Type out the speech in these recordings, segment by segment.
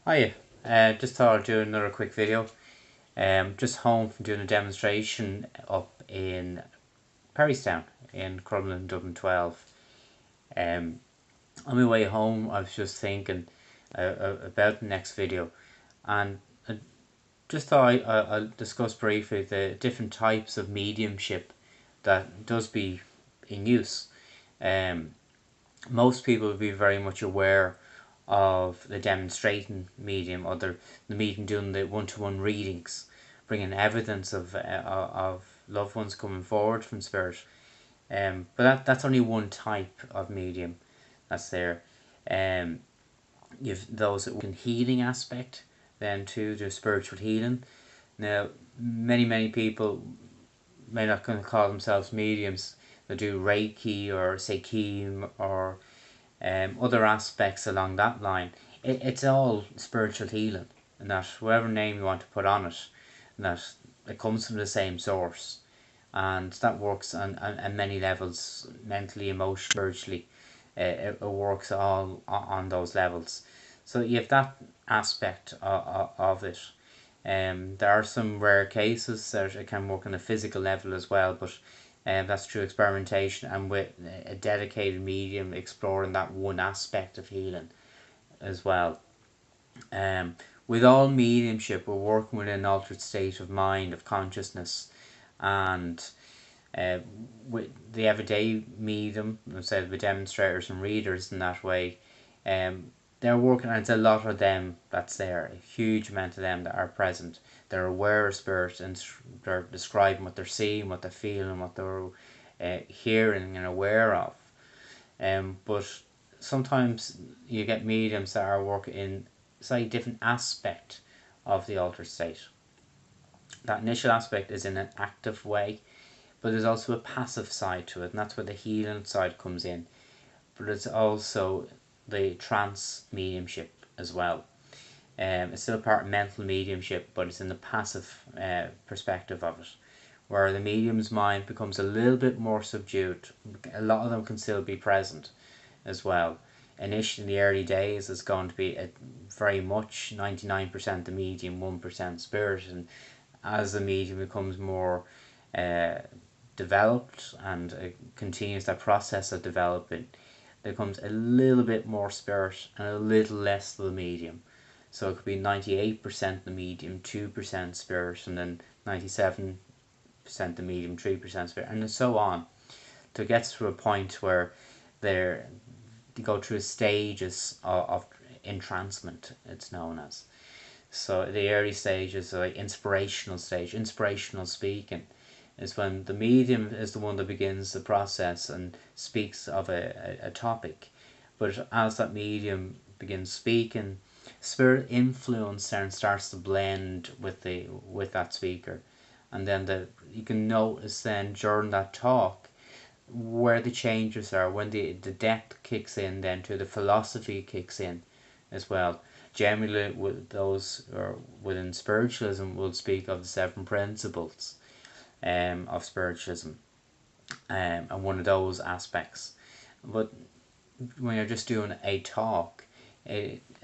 Hiya, just thought I'd do another quick video. Just home from doing a demonstration up in Perrystown in Crumlin, Dublin 12. Um, on my way home, I was just thinking about the next video, and I just thought I'll discuss briefly the different types of mediumship that does be in use. Um, Most people will be very much aware of the demonstrating medium, or the medium doing the one-to-one readings, bringing evidence of loved ones coming forward from spirit. But that's only one type of medium that's there. Um, you've those that can healing aspect, then too there's spiritual healing. Now, many people may not going to call themselves mediums. They do Reiki or Sekim or other aspects along that line. It's all spiritual healing, and that whatever name you want to put on it, and that it comes from the same source, and that works on many levels, mentally, emotionally, spiritually. It works all on those levels. So you have that aspect of it. There are some rare cases that it can work on a physical level as well, but that's through experimentation and with a dedicated medium exploring that one aspect of healing as well. Um, with all mediumship, we're working with an altered state of mind, of consciousness, and uh, with the everyday medium, instead of the demonstrators and readers in that way, they're working, and it's a lot of them that's there, a huge amount of them that are present. They're aware of spirit, and they're describing what they're seeing, what they're feeling, what they're hearing and aware of. But sometimes you get mediums that are working in slightly different aspect of the altered state. That initial aspect is in an active way, but there's also a passive side to it, and that's where the healing side comes in. But it's also the trance mediumship as well. It's still part of mental mediumship, but it's in the passive perspective of it, where the medium's mind becomes a little bit more subdued. A lot of them can still be present as well. Initially, in the early days, it's going to be very much 99% the medium, 1% spirit, and as the medium becomes more uh, developed and continues that process of developing, there comes a little bit more spirit and a little less the medium. So it could be 98% the medium, 2% spirit, and then 97% the medium, 3% spirit, and so on. So it gets to a point where they go through stages of entrancement, it's known as. So the early stages are like inspirational stage, inspirational speaking, is when the medium is the one that begins the process and speaks of a topic. But as that medium begins speaking, spirit influence then starts to blend with that speaker, and then you can notice then during that talk where the changes are, when the depth kicks in, then to the philosophy kicks in as well. Generally, with those or within spiritualism, will speak of the seven principles of spiritualism, and one of those aspects. But when you're just doing a talk,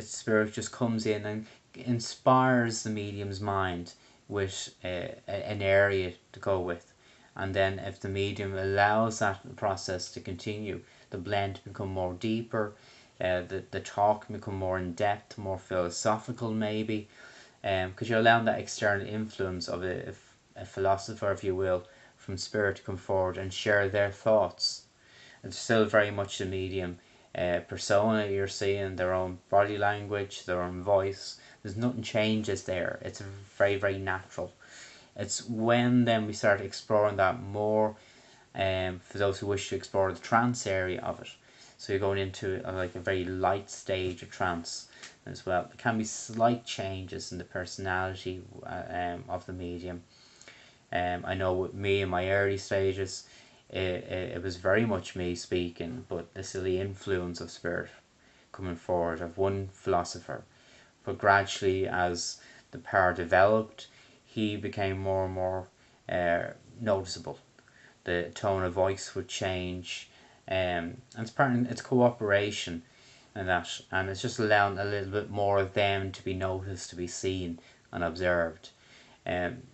spirit just comes in and inspires the medium's mind with an area to go with, and then if the medium allows that process to continue, the blend to become more deeper, the talk can become more in depth, more philosophical maybe, because you're allowing that external influence of a philosopher, if you will, from spirit to come forward and share their thoughts. It's still very much the medium persona. You're seeing their own body language, their own voice. There's nothing changes there. It's very natural. It's when then we start exploring that more, for those who wish to explore the trance area of it. So you're going into like a very light stage of trance as well. There can be slight changes in the personality of the medium. I know with me in my early stages, it was very much me speaking, but there's still the influence of spirit coming forward of one philosopher. But gradually, as the power developed, he became more and more noticeable. The tone of voice would change, and it's cooperation. and it's just allowing a little bit more of them to be noticed, to be seen and observed.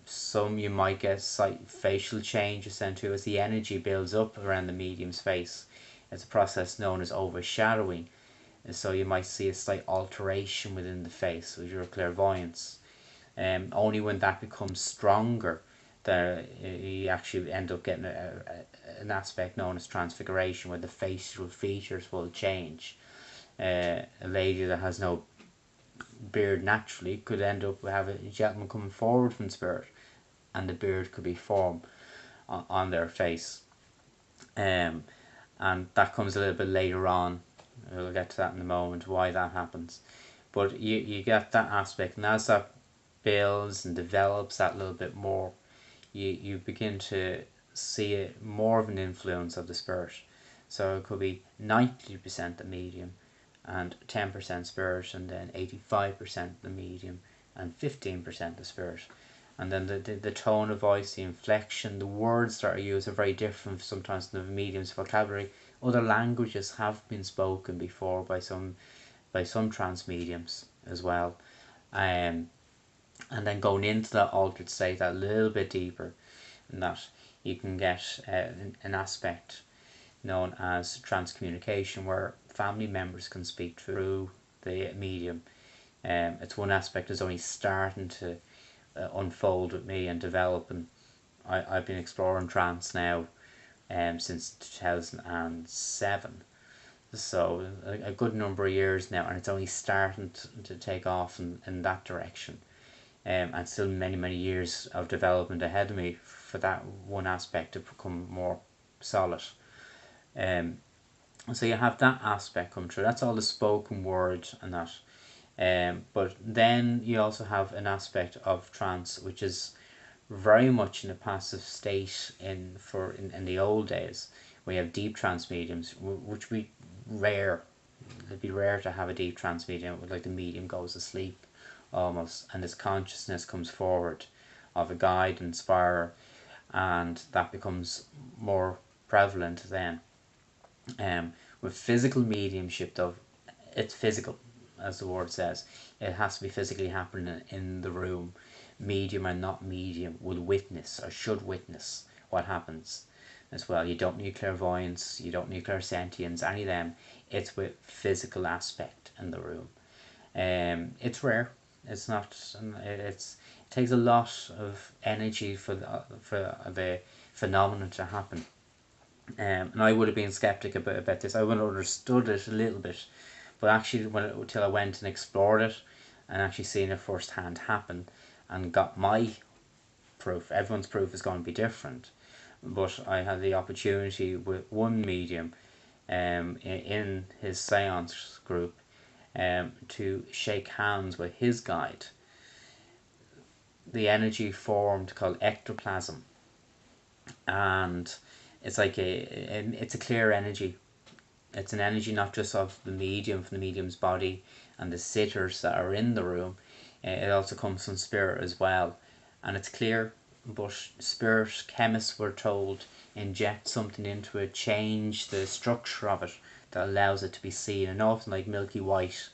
Some you might get slight facial changes then too as the energy builds up around the medium's face. It's a process known as overshadowing, and so you might see a slight alteration within the face with your clairvoyance. Only when that becomes stronger that you actually end up getting an aspect known as transfiguration, where the facial features will change. A lady that has no beard naturally could end up having a gentleman coming forward from spirit, and the beard could be formed on their face. And that comes a little bit later on. We'll get to that in a moment, why that happens. But you get that aspect, and as that builds and develops that little bit more, you begin to see it more of an influence of the spirit. So it could be 90% the medium and 10% spirit, and then 85% the medium and 15% the spirit. And then the tone of voice, the inflection, the words that are used are very different sometimes in the medium's vocabulary. Other languages have been spoken before by some trance mediums as well. And then going into that altered state a little bit deeper, and that you can get an aspect known as trance communication, where family members can speak through the medium. It's one aspect that's only starting to unfold with me and develop, and I've been exploring trance now since 2007, so a good number of years now, and it's only starting to take off in that direction. And still many years of development ahead of me for that one aspect to become more solid. So you have that aspect come true. That's all the spoken word and that. But then you also have an aspect of trance which is very much in a passive state in the old days. We have deep trance mediums, which we rare. It'd be rare to have a deep trance medium, like the medium goes asleep almost, and his consciousness comes forward of a guide, inspirer, and that becomes more prevalent then. With physical mediumship though, it's physical, as the word says. It has to be physically happening in the room. Medium and not medium will witness or should witness what happens as well. You don't need clairvoyance, you don't need clairsentience, any of them. It's with physical aspect in the room. It's rare. It's not. It takes a lot of energy for the phenomenon to happen. And I would have been skeptic about this. I would have understood it a little bit, but actually, until I went and explored it, and actually seen it firsthand happen, and got my proof. Everyone's proof is going to be different, but I had the opportunity with one medium, in his seance group, to shake hands with his guide. The energy formed called ectoplasm, and it's like it's a clear energy. It's an energy not just of the medium, from the medium's body and the sitters that are in the room. It also comes from spirit as well, and it's clear. But spirit chemists were told, inject something into it, change the structure of it that allows it to be seen, and often like milky white.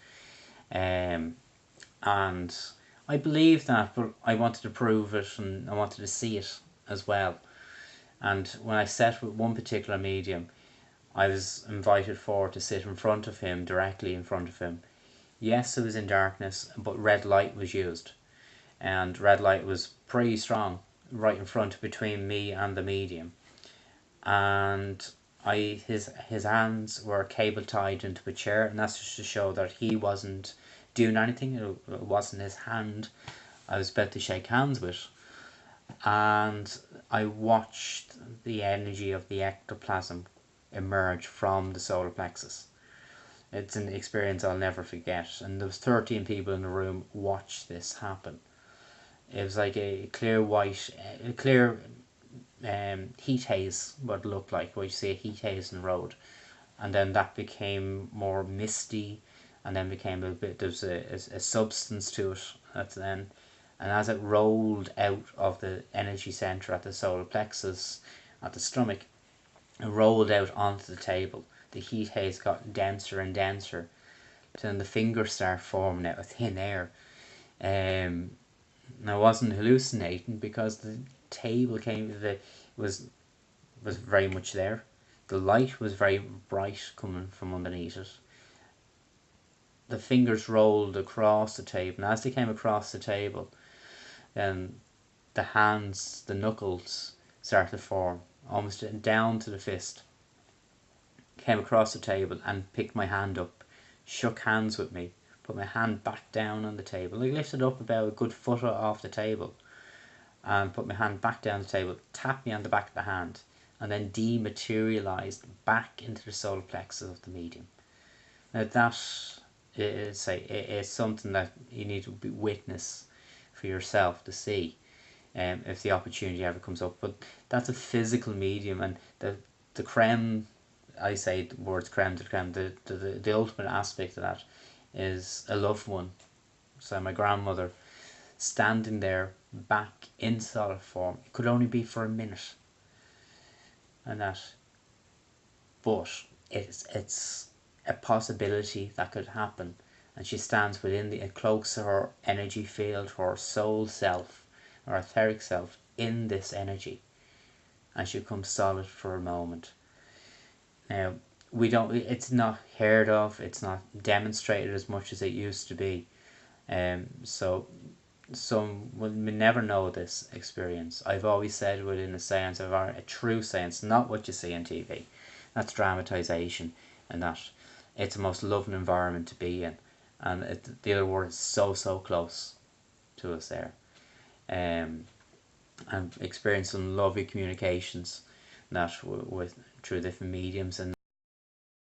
And I believe that, but I wanted to prove it and I wanted to see it as well. And when I sat with one particular medium, I was invited forward to sit in front of him, directly in front of him. Yes, it was in darkness, but red light was used, and red light was pretty strong right in front, between me and the medium. And his hands were cable tied into a chair, and that's just to show that he wasn't doing anything. It wasn't his hand I was about to shake hands with. And I watched the energy of the ectoplasm emerge from the solar plexus. It's an experience I'll never forget, and there was 13 people in the room watched this happen. It was like a clear heat haze, what it looked like, where you see a heat haze in the road, and then that became more misty, and then became a bit, there's a substance to it at the end, and as it rolled out of the energy center at the solar plexus, at the stomach, it rolled out onto the table. The heat haze got denser and denser, But then the fingers start forming out of thin air. And I wasn't hallucinating because the table was very much there. The light was very bright coming from underneath it. The fingers rolled across the table, and as they came across the table, then the hands, the knuckles started to form, almost down to the fist. Came across the table and picked my hand up, shook hands with me, put my hand back down on the table. I lifted up about a good foot off the table and put my hand back down the table, tapped me on the back of the hand, and then dematerialized back into the solar plexus of the medium. Now that is something that you need to witness for yourself to see, if the opportunity ever comes up. But that's a physical medium, and the creme, I say the words creme de creme, the ultimate aspect of that is a loved one. So my grandmother standing there back in solid form. It could only be for a minute, and that, but it's a possibility that could happen. And she stands within it cloaks her energy field, her soul self, her etheric self in this energy, and she becomes solid for a moment. Now it's not heard of, it's not demonstrated as much as it used to be. So some will never know this experience. I've always said within a seance, a true seance, not what you see on TV. That's dramatization, and that it's the most loving environment to be in, and the other word is so close to us there. And experiencing lovely communications that with through different mediums, and